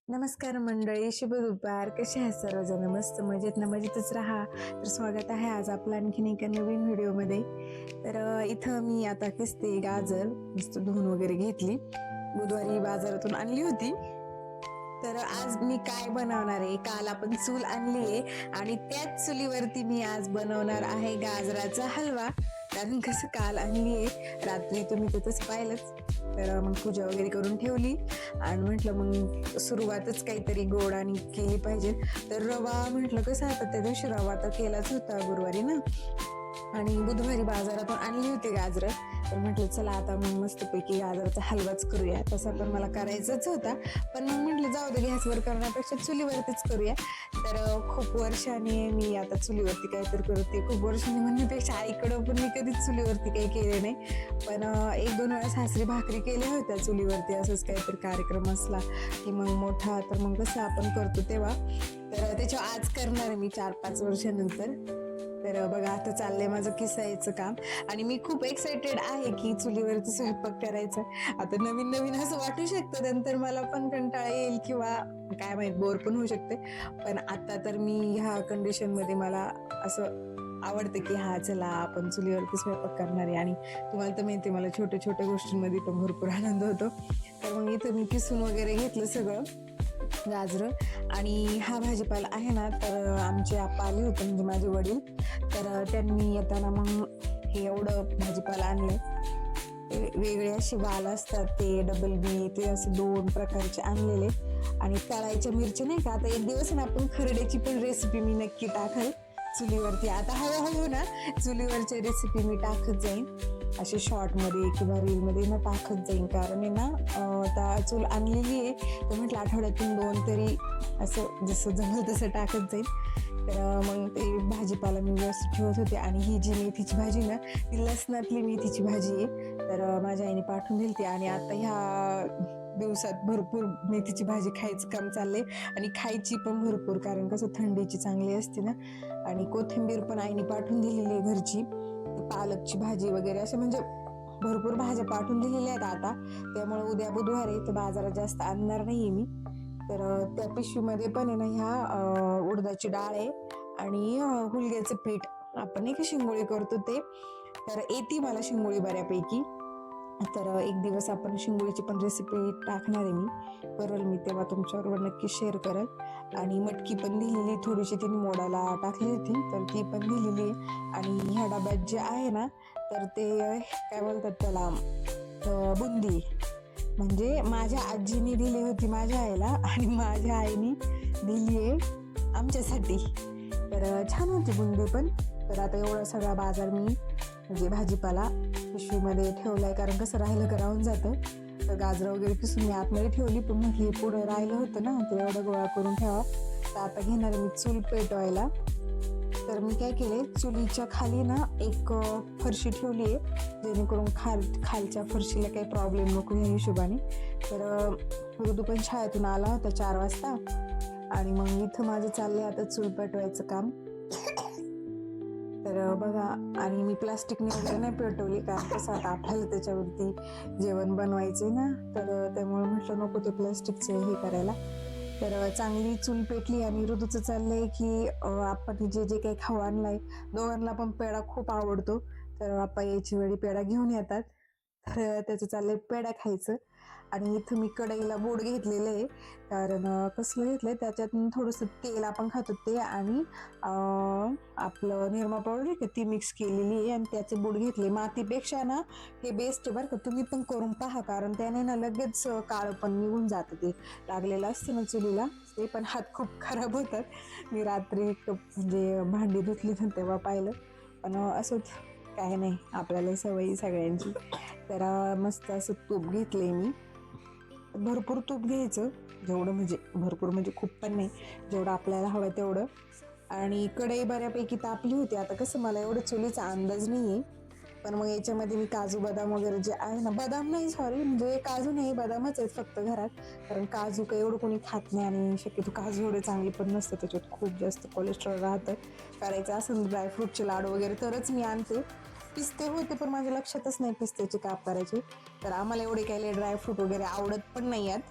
नमस्कार मंडळी, शुभ दुपार. कसे आहेत सर्वजण? मस्त मजेत ना? मजेतच राहा. तर स्वागत आहे आज आपलं आणखीन एका नवीन व्हिडिओमध्ये. तर इथं मी आता किसते गाजर मस्त धुवून वगैरे घेतली, बुधवारी बाजारातून आणली होती. तर आज मी काय बनवणार आहे, काल आपण चूल आणली आहे आणि त्याच चुलीवरती मी आज बनवणार आहे गाजराचा हलवा. कारण कसं काल आणली आहे रात्री, तुम्ही तिथंच पाहिलंच. तर मग पूजा वगैरे करून ठेवली आणि म्हटलं मग सुरुवातच काहीतरी गोड आणि केली पाहिजे. तर रवा म्हटलं कसं, आता त्या दिवशी रवा तर केलाच होता गुरुवारी ना, आणि बुधवारी बाजारातून आणली होती गाजर. तर म्हटलं चला आता मग मस्तपैकी गाजराचा हलवाच करूया. तसा पण मला करायचाच होता, पण मग म्हटलं जाऊ दे, गॅसवर करण्यापेक्षा चुलीवरतीच करूया. तर खूप वर्षांनी मी आता चुलीवरती काहीतरी करते. खूप वर्षांनी म्हणण्यापेक्षा आईकडं पण मी कधीच चुलीवरती काही केले नाही, पण एक दोन वेळा सासरी भाकरी केल्या होत्या चुलीवरती. असंच काहीतरी कार्यक्रम असला की मग मोठा, तर मग कसं आपण करतो तेव्हा. तर त्याच्या आज करणार आहे मी 4-5 वर्षानंतर. तर बघा आता चाललंय माझं किसायचं काम आणि मी खूप एक्साइटेड आहे की चुलीवरती स्वयंपाक करायचा. आता नवीन नवीन असं वाटू शकतं, नंतर मला पण कंटाळा येईल किंवा काय माहित बोर पण होऊ शकते. पण आता तर मी ह्या कंडिशन मध्ये मला असं आवडतं की हा चला आपण चुलीवरती स्वयंपाक करणार आहे. आणि तुम्हाला तर माहिती, मला छोट्या छोट्या गोष्टींमध्ये पण भरपूर आनंद होतो. तर मग इथं मी किसून वगैरे घेतलं सगळं गाजर. आणि हा भाजीपाला आहे ना, तर आमचे आप्पा आले होते म्हणजे माझे वडील. तर त्यांनी येताना मग हे एवढं भाजीपाला आणले. वेगळे असे वाल असतात, ते डबल बी, ते असे 2 प्रकारचे आणलेले. आणि तळायच्या मिरच्या नाही का, आता एक दिवस ना आपण खरड्याची पण रेसिपी मी नक्की टाकल चुलीवरती. आता हळूहळू ना चुलीवरच्या रेसिपी मी टाकत जाईन, असे शॉर्ट मध्ये किंवा रील मध्ये ना टाकत जाईन. कारण आहे ना आता चूल आणलेली आहे, तर म्हटलं आठवड्यातून 2 तरी असं जसं जमलं तसं टाकत जाईल. तर मग ते भाजीपाला मी व्यवस्थित ठेवत होते. आणि ही जी मेथीची भाजी ना, ती लसणातली मेथीची भाजी आहे. तर माझ्या आईने पाठवून दिली ती. आणि आता ह्या दिवसात भरपूर मेथीची भाजी खायचं काम चाललंय, आणि खायची पण भरपूर, कारण कसं थंडीची चांगली असते ना. आणि कोथिंबीर पण आईने पाठवून दिलेली आहे घरची, पालकची भाजी वगैरे असे म्हणजे भरपूर भाज्या पाठवून दिलेल्या आहेत आता. त्यामुळे उद्या बुधवार आहे, तर बाजारात जास्त आणणार नाहीये मी. तर त्या पिशवीमध्ये पण आहे ना ह्या उडदाची डाळ आहे आणि हुलग्याचं पीठ, आपण नाही का शिंगोळी करतो ते. तर येते मला शिंगोळी बऱ्यापैकी. तर एक दिवस आपण शिंगोळीची पण रेसिपी टाकणार आहे, मी करेल मी तेव्हा तुमच्याबरोबर नक्की शेअर करेल. आणि मटकी पण दिलेली थोडीशी, तिने मोडाला टाकली होती, तर ती पण दिलेली आहे. आणि ह्या डब्यात जे आहे ना, तर ते काय बोलतात त्याला, बुंदी, म्हणजे माझ्या आजीने दिली होती माझ्या आईला आणि माझ्या आईने दिली आहे आमच्यासाठी. तर छान होती बुंदी पण. तर आता एवढा सगळा बाजार मी म्हणजे भाजीपाला पिशवीमध्ये ठेवलाय, कारण कसं राहिलं का राहून जातं. तर गाजरं वगैरे किसून मी आतमध्ये ठेवली, पण म्हटली पुढे राहिलं होतं ना, ते एवढं गोळा करून ठेवा. तर आता घेणार मी चूल पेटवायला. तर मी काय केले, चुलीच्या खाली ना एक फरशी ठेवली आहे, जेणेकरून खालच्या फरशीला काही प्रॉब्लेम नको या हिशोबाने. तर ऋतू पण शाळेतून आला होता 4 वाजता, आणि मग इथं माझं चाललंय आता चूल पेटवायचं काम. तर बघा, आणि मी प्लास्टिकने वगैरे नाही पेटवली, कारण कसं आता आपल्याला त्याच्यावरती जेवण बनवायचंय ना, तर त्यामुळे म्हटलं नको ते प्लास्टिकचं हे करायला. तर चांगली चूल पेटली. आणि ऋतूचं चाललंय की आपण जे जे काही खाऊ आणलाय, दोघांना पण पेढा खूप आवडतो, तर आपा यायची वेळी पेढा घेऊन येतात. तर त्याचं चाललंय पेढा खायचं. आणि इथं मी कढईला बोट घेतलेलं आहे, कारण कसलं घेतलंय, त्याच्यात थोडंसं तेल आपण खातो ते, आणि आपलं निरमा पावडर का ती मिक्स केलेली आहे, आणि त्याचे बोट घेतले. मातीपेक्षा ना हे बेस्ट आहे बरं का, तुम्ही पण करून पहा, कारण त्याने ना लगेच काळं पण निघून जातं. ते लागलेलं असतं ना चुलीला, ते पण हात खूप खराब होतात. मी रात्री म्हणजे भांडी धुतली तेव्हा पाहिलं, पण असंच काय नाही, आपल्याला सवयी सगळ्यांची. तर मस्त असं तूप घेतलंय मी, भरपूर तूप घ्यायचं, जेवढं म्हणजे भरपूर म्हणजे खूप पण नाही, जेवढं आपल्याला हवं तेवढं. आणि कढई बऱ्यापैकी तापली होती. आता कसं मला एवढं चुलीचा अंदाज नाहीये, पण मग याच्यामध्ये मी काजू बदाम वगैरे जे आहे ना, बदाम नाही सॉरी, म्हणजे काजू नाही, बदामच आहेत फक्त घरात. कारण काजू काही एवढं कोणी खात नाही, आणि शक्यतो काजू एवढे चांगले पण नसतं, त्याच्यात खूप जास्त कोलेस्ट्रॉल राहतं. करायचं असेल ड्रायफ्रूटचे लाडू वगैरे तरच मी आणते. पिस्ते होते, पण माझ्या लक्षातच नाही पिस्त्याचे काप करायचे. तर आम्हाला एवढे काही ड्रायफ्रूट वगैरे आवडत पण नाही आहेत.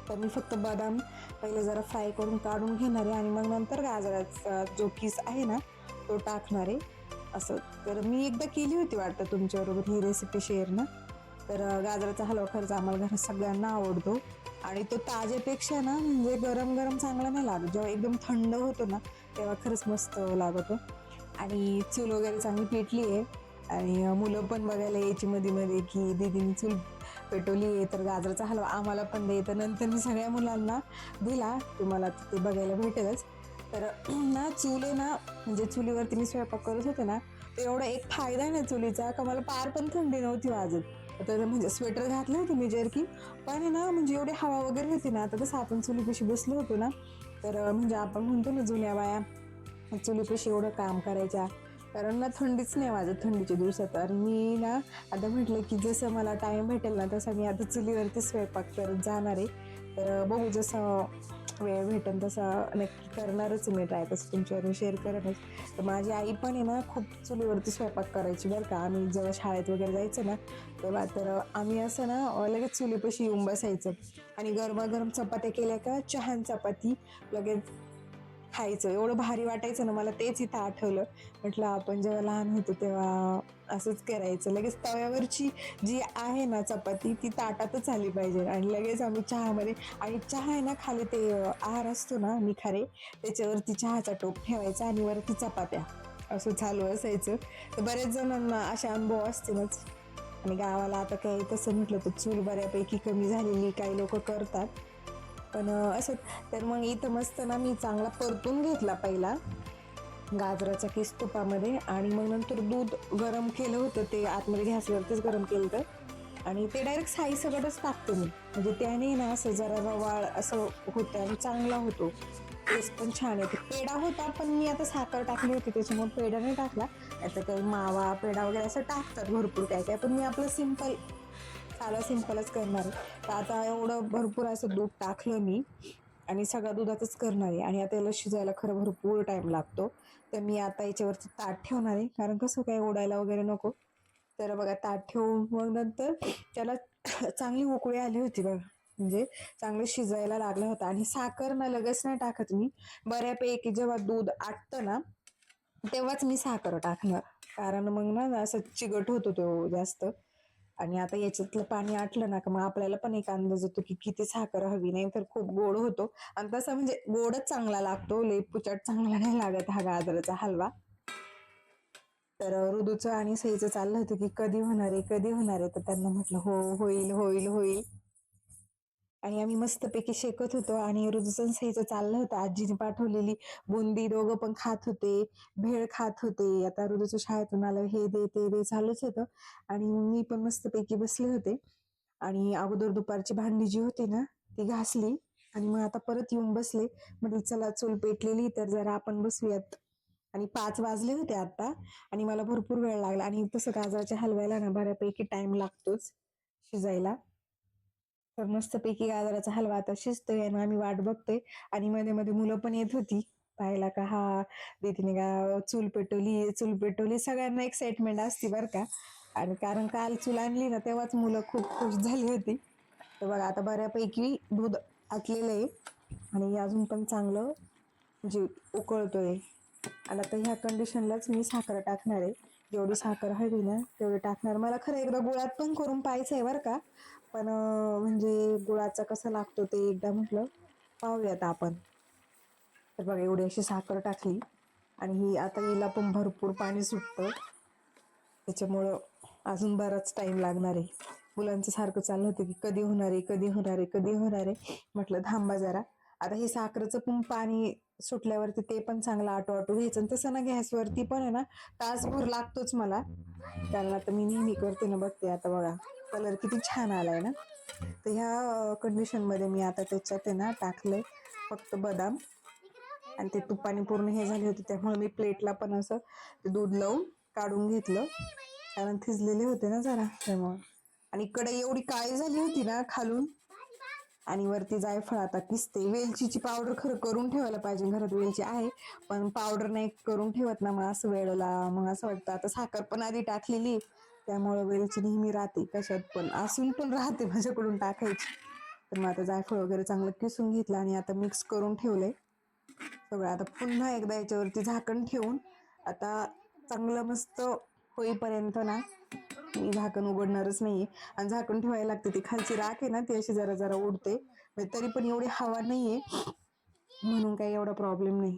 तर मी फक्त बदाम पहिले जरा फ्राय करून काढून घेणार आहे आणि मग नंतर गाजराचा जो किस आहे ना तो टाकणार आहे असं. तर मी एकदा केली होती वाटतं तुमच्याबरोबर ही रेसिपी शेअर ना. तर गाजराचा हलवा खरंच आम्हाला घरात सगळ्यांना आवडतो आणि तो ताज्यापेक्षा ना म्हणजे गरम गरम चांगला नाही लागत, जेव्हा एकदम थंड होतो ना तेव्हा खरंच मस्त लागतो. आणि चूल वगैरे चांगली पेटली आहे आणि मुलं पण बघायला यायची मध्ये मध्ये की दीदीने चूल पेटवली आहे तर गाजराचा हलवा आम्हाला पण दे. तर नंतर मी सगळ्या मुलांना दिला, तुम्हाला ते बघायला भेटेलच. तर ना चूल आहे ना म्हणजे चुलीवरती मी स्वयंपाक करत होते ना, तर एवढा एक फायदा आहे ना चुलीचा का मला पार पण थंडी नव्हती वाजत. तर म्हणजे स्वेटर घातलं होतं मी जर्की, पण आहे ना म्हणजे एवढी हवा वगैरे होती ना. आता कसं आपण चुलीपाशी बसलो होतो ना, तर म्हणजे आपण म्हणतो ना जुन्या बाया चुलीपाशी एवढं काम करायच्या, कारण ना थंडीच नाही वाजत थंडीच्या दिवसात. आणि मी ना आता म्हटलं की जसं मला टाइम भेटेल ना तसं मी आता चुलीवरती स्वयंपाक करत जाणार आहे. तर बघू जसं वेळ भेटेल तसं नक्की करणारच मी ट्राय, तसं तुमच्यावर शेअर करतच. तर माझी आई पण आहे ना खूप चुलीवरती स्वयंपाक करायची बरं का. आम्ही जेव्हा शाळेत वगैरे जायचं ना तेव्हा तर आम्ही असं ना लगेच चुलीपाशी येऊन बसायचं आणि गरमागरम चपात्या केल्या का चहान चपाती लगेच खायचं. एवढं भारी वाटायचं ना मला, तेच इथं आठवलं. म्हटलं आपण जेव्हा लहान होतो तेव्हा असंच करायचं, लगेच तव्यावरची जी आहे ना चपाती ती ताटातच आली पाहिजे आणि लगेच आम्ही चहामध्ये. आणि चहा आहे ना खाली ते आहार असतो ना निखारे, त्याच्यावरती चहाचा टोप ठेवायचा आणि वरती चपात्या, असं चालू असायचं. तर बरेच जणांना असे अनुभव असतीलच. आणि गावाला आता काही तसं म्हटलं तर चूल बऱ्यापैकी कमी झालेली, काही लोक करतात पण असं. तर मग इथं मस्त ना मी चांगला परतून घेतला पहिला गाजराचा किस तुपामध्ये आणि मग नंतर दूध गरम केलं होतं, ते आतमध्ये गॅसवरतीच गरम केलं होतं आणि ते डायरेक्ट साई सगळंच टाकते मी, म्हणजे त्याने ना असं जरा रवाळ असं होतं आणि चांगला होतो, टेस्ट पण छान येते. पेढा होता पण मी आता साखर टाकली होती त्याच्यामुळे पेढा नाही टाकला. आता काही मावा पेढा वगैरे असं टाकतात भरपूर काय काय, पण मी आपलं सिंपल साधा सिंपलच करणार आहे. तर आता एवढं भरपूर असं दूध टाकलं मी आणि सगळं दुधातच करणार आहे आणि आता याला शिजायला खरं भरपूर टाइम लागतो. तर मी आता याच्यावरती ताट ठेवणार आहे, कारण कसं काय ओढायला वगैरे नको. तर बघा ताट ठेवून मग नंतर त्याला चांगली उकळी आली होती बघ, म्हणजे चांगलं शिजायला लागलं होतं. आणि साखर ना लगेच नाही टाकत मी, बऱ्यापैकी जेव्हा दूध आटतं ना तेव्हाच मी साखर टाकणार, कारण मग ना असं चिकट होतो तो जास्त. आणि आता याच्यातलं पाणी आटलं ना का मग आपल्याला पण एक अंदाज येतो की किती साखर हवी, नाही तर खूप गोड होतो. आणि तसं म्हणजे गोडच चांगला लागतो, लई पुचट चांगला नाही लागत हा गाजराचा हलवा. तर ऋदूचं आणि सईचं चाललं होतं की कधी होणार आहे कधी होणार आहे, तर त्यांना म्हटलं हो होईल होईल होईल. आणि आम्ही मस्तपैकी शेकत होतो आणि ऋदूचं सईचं चाललं होतं आजीने पाठवलेली बुंदी, दोघं पण खात होते, भेळ खात होते. आता ऋदूचं शाळेतून आलं हे दे ते दे चालूच होतं. आणि मी पण मस्तपैकी बसले होते आणि अगोदर दुपारची भांडी जी होती ना ती घासली आणि मग आता परत येऊन बसले. म्हटलं चला चूल पेटलेली तर जरा आपण बसूयात. आणि 5 वाजले होते आता आणि मला भरपूर वेळ लागला. आणि तसं गाजराच्या हलव्याला ना बऱ्यापैकी टाइम लागतोच शिजायला. तर मस्तपैकी गाजराचा हलवा आता शिजतोय आणि आम्ही वाट बघतोय. आणि मध्ये मध्ये मुलं पण येत होती पाहायला का हा दीदीने का चूल पेटवली चूल पेटवली, सगळ्यांना एक्साइटमेंट असते बरं का. आणि कारण काल चूल आणली ना तेव्हाच मुलं खूप खुश झाली होती. तर बघा आता बऱ्यापैकी दूध आटलेलं आहे आणि अजून पण चांगलं म्हणजे उकळतोय. आणि आता ह्या कंडिशनलाच मी साखर टाकणार आहे, जेवढी साखर हवी ना तेवढी टाकणार. मला खरं एकदा गुळात पण करून पाहायचं आहे बरं का, पण म्हणजे गुळाचा कसा लागतो ते एकदा म्हटलं पाहूयात आपण. तर बघा एवढी अशी साखर टाकली आणि ही आता हिला पण भरपूर पाणी सुटतं, त्याच्यामुळं अजून बराच टाइम लागणार आहे. मुलांचं सारखं चाललं होतं की कधी होणार आहे कधी होणार आहे कधी होणार आहे, म्हटलं थांबा जरा. आता हे साखरेचं पण पाणी सुटल्यावरती ते पण चांगलं आटू घ्यायचं. आणि तसं ना गॅसवरती पण आहे ना तासभर लागतोच मला, कारण आता मी नेहमी करते ना बघते. आता बघा कलर किती छान आलाय ना. तर ह्या कंडिशन मध्ये मी आता त्याच्यात आहे ना टाकलंय फक्त बदाम आणि ते तुपाने पूर्ण हे झाले होते, त्यामुळे मी प्लेटला पण असं ते दूध लावून काढून घेतलं, कारण थिजलेले होते ना जरा त्यामुळे. आणि कढई एवढी काळी झाली होती ना खालून. आणि वरती जायफळ आता किसते. वेलचीची पावडर खरं करून ठेवायला पाहिजे, घरात वेलची आहे पण पावडर नाही करून ठेवत ना, मग असं वेळेला मग असं वाटतं. आता साखर पण आधी टाकलेली त्यामुळे वेलची नेहमी राहते, कशात पण असून पण राहते माझ्याकडून टाकायची. तर मग आता जायफळ वगैरे चांगलं किसून घेतलं आणि आता मिक्स करून ठेवलंय सगळं. आता पुन्हा एकदा याच्यावरती झाकण ठेवून आता चांगलं मस्त होईपर्यंत ना मी झाकण उघडणारच नाहीये. आणि झाकण ठेवायला लागते, ती खालची राख आहे ना ती अशी जरा जरा उडते, तरी पण एवढी हवा नाहीये म्हणून काही एवढा प्रॉब्लेम नाही.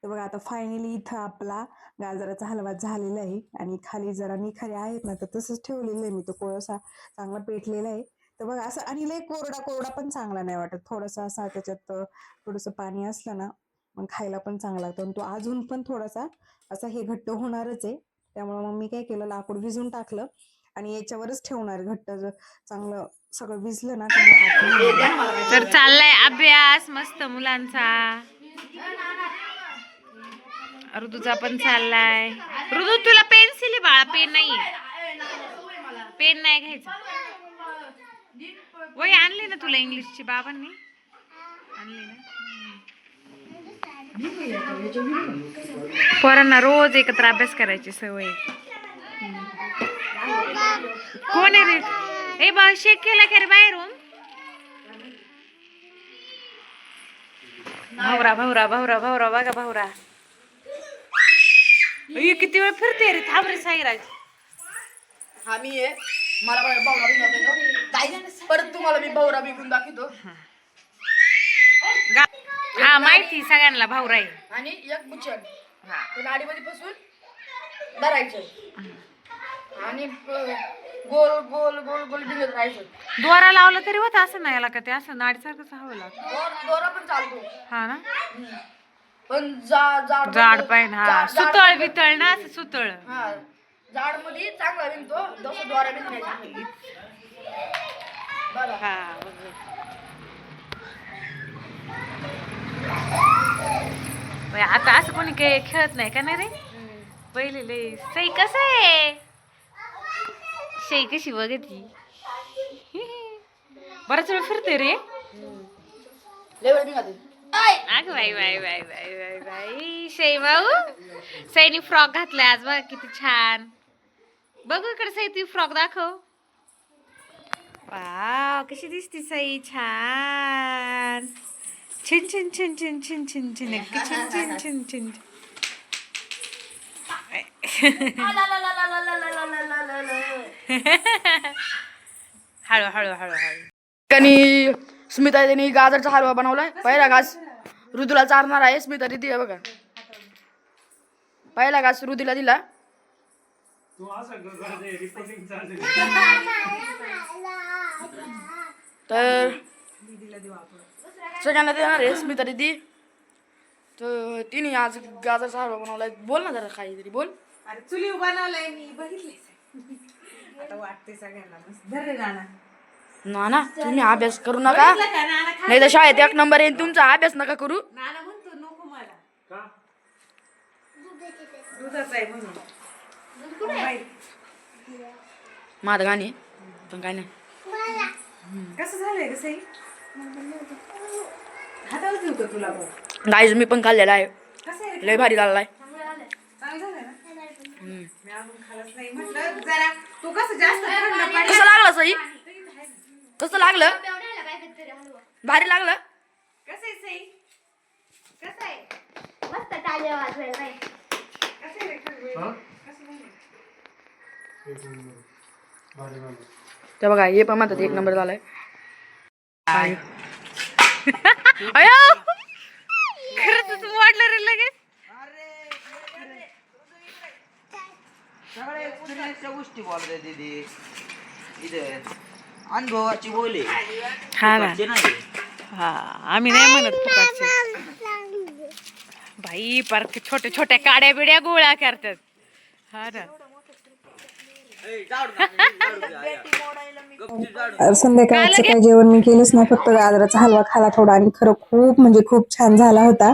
तर बघा आता फायनली इथं आपला गाजराचा हलवा झालेला आहे आणि खाली जरा निखारे आहेत ना तर तसंच ठेवलेलं आहे मी. तो कोळसा चांगला पेटलेला आहे. तर बघा असं, आणि लय कोरडा कोरडा पण चांगला नाही वाटत, थोडासा असा त्याच्यात थोडंसं पाणी असलं ना मग खायला पण चांगला लागतो. आणि तो अजून पण थोडासा असा हे घट्ट होणारच आहे. त्यामुळे मग मी काय केलं, लाकूड भिजून टाकलं आणि याच्यावरच ठेवणार घट्ट चांगलं सगळं भिजलं ना तर चाललाय अभ्यास मस्त मुलांचा. ऋतूचा पण चाललाय. ऋतू तुला पेन्सिल आहे बाळा, पेन नाही, पेन नाही घ्यायचा. वही आणली ना तुला इंग्लिशची बाबांनी आणली ना. पोरांना रोज एकत्र अभ्यास करायची सवय. कोण आहे रे? ए बा शेक केला का रे बाहेरून? भावरा भावरा भावरा भावरा बघा भावरा. किती वेळ फिरते रे, थांब रे साईराज. हा मी आहे, मला भावरा बिघून परत तुम्हाला मी भावरा बिघून दाखवतो. हा माहिती सगळ्यांना भावरा आहे. आणि एक बुचण नाडीमध्ये फसून धरायचं आणि गोल गोल गोल गोल बिघत राहायचं. दोरा लावला तरी होत असं नाही याला का, ते असं नाडीसारखंच हवं लागतं. दोरा पण चालतो हा ना, पण जाड पाहिजे. हा सुतळ बितळ ना, असं सुतळ. हा जाड मध्ये चांगला विणतो, जसं दोरा बिघायचा बघा. हा आता असं कोणी काही खेळत नाही का नाही रे पहिले लय. सई कसं आहे, सई कशी बघती, बराच वेळ फिरते रे. लेवल बिघाते. अगं बाई बाई बाई बाई बाई बाई सई भाऊ, सईनी फ्रॉक घातलाय आज बघ किती छान. बघू इकडे सई, ती फ्रॉक दाखव. वाव कशी दिसती सई, छान. छिन छिन छिन छिन छिन छिन छिन छिन छिन छिन छिन. हळू हळू हळू हळू. आणि स्मिता त्यांनी गाजरचा हलवा बनवलाय. पहिला घास ऋतूला चारणार आहे. स्मिता दिदी आहे बघा, पहिला घास ऋतूला दिला. तर सगळ्यांना देणार आहे स्मिता दिदी. तर तिने आज गाजरचा हलवा बनवलाय. बोल ना जरा काहीतरी बोल. अरे चुली बनवलंय मी, बघितले आता वाटते सगळ्यांना मस्त. धर राणा ना तुम्ही अभ्यास करू नका, नाही तर शाळेत एक नंबर येईल तुमचा. अभ्यास नका करू. नाना म्हणतो नको मला दुधाचं आहे म्हणून. माझं गाणी पण काय नाही. कसं झालंय रे सई, हातावर देऊ का तुला बघ. गाईज मी पण खाल्लेला आहे, कसं आहे रे, लय भारी झालेला आहे. चांगलं झालं ना. मी अजून खाल्लंच नाही, म्हटलं जरा तू कसं जास्त थंड पाणी. कसं लागलं सई, कसं लागलं, भारी लागलं. कसं आहे सई, कसं आहे, मस्त टाळ्या वाजवायला नाही. कसं आहे रे खरं, ते बघा हे पण म्हणतात एक नंबर झालाय. अयो खरंच वाढलं रे लगेच. सगळ्या एक्सपिरियन्सच्या गोष्टी बोलते दीदी, इथे अनुभवाची बोले. हा ना, नाही हा आम्ही नाही म्हणत फुकटचे. बाई पार छोट्या छोट्या काड्या बिड्या गोळा करतात. हा ना, संध्याकाळचं काय जेवण मी केलंच नाही, फक्त गाजराचा हलवा खाला थोडा आणि खरं खूप म्हणजे खूप छान झाला होता.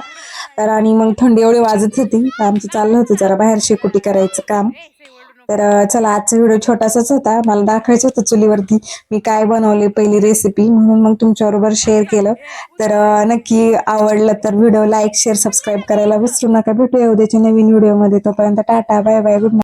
तर आणि मग थंडी एवढी वाजत होती, आमचं चाललं होतं जरा बाहेर शेकोटी करायचं काम. तर चला आजचा व्हिडिओ छोटासाच होता, मला दाखवायचं होतं चुलीवरती मी काय बनवले पहिली रेसिपी, म्हणून मग तुमच्याबरोबर शेअर केलं. तर नक्की आवडलं तर व्हिडिओ लाईक शेअर सबस्क्राईब करायला विसरू नका. भेटूया उद्याच्या नवीन व्हिडिओमध्ये, तोपर्यंत tata bye bye good night.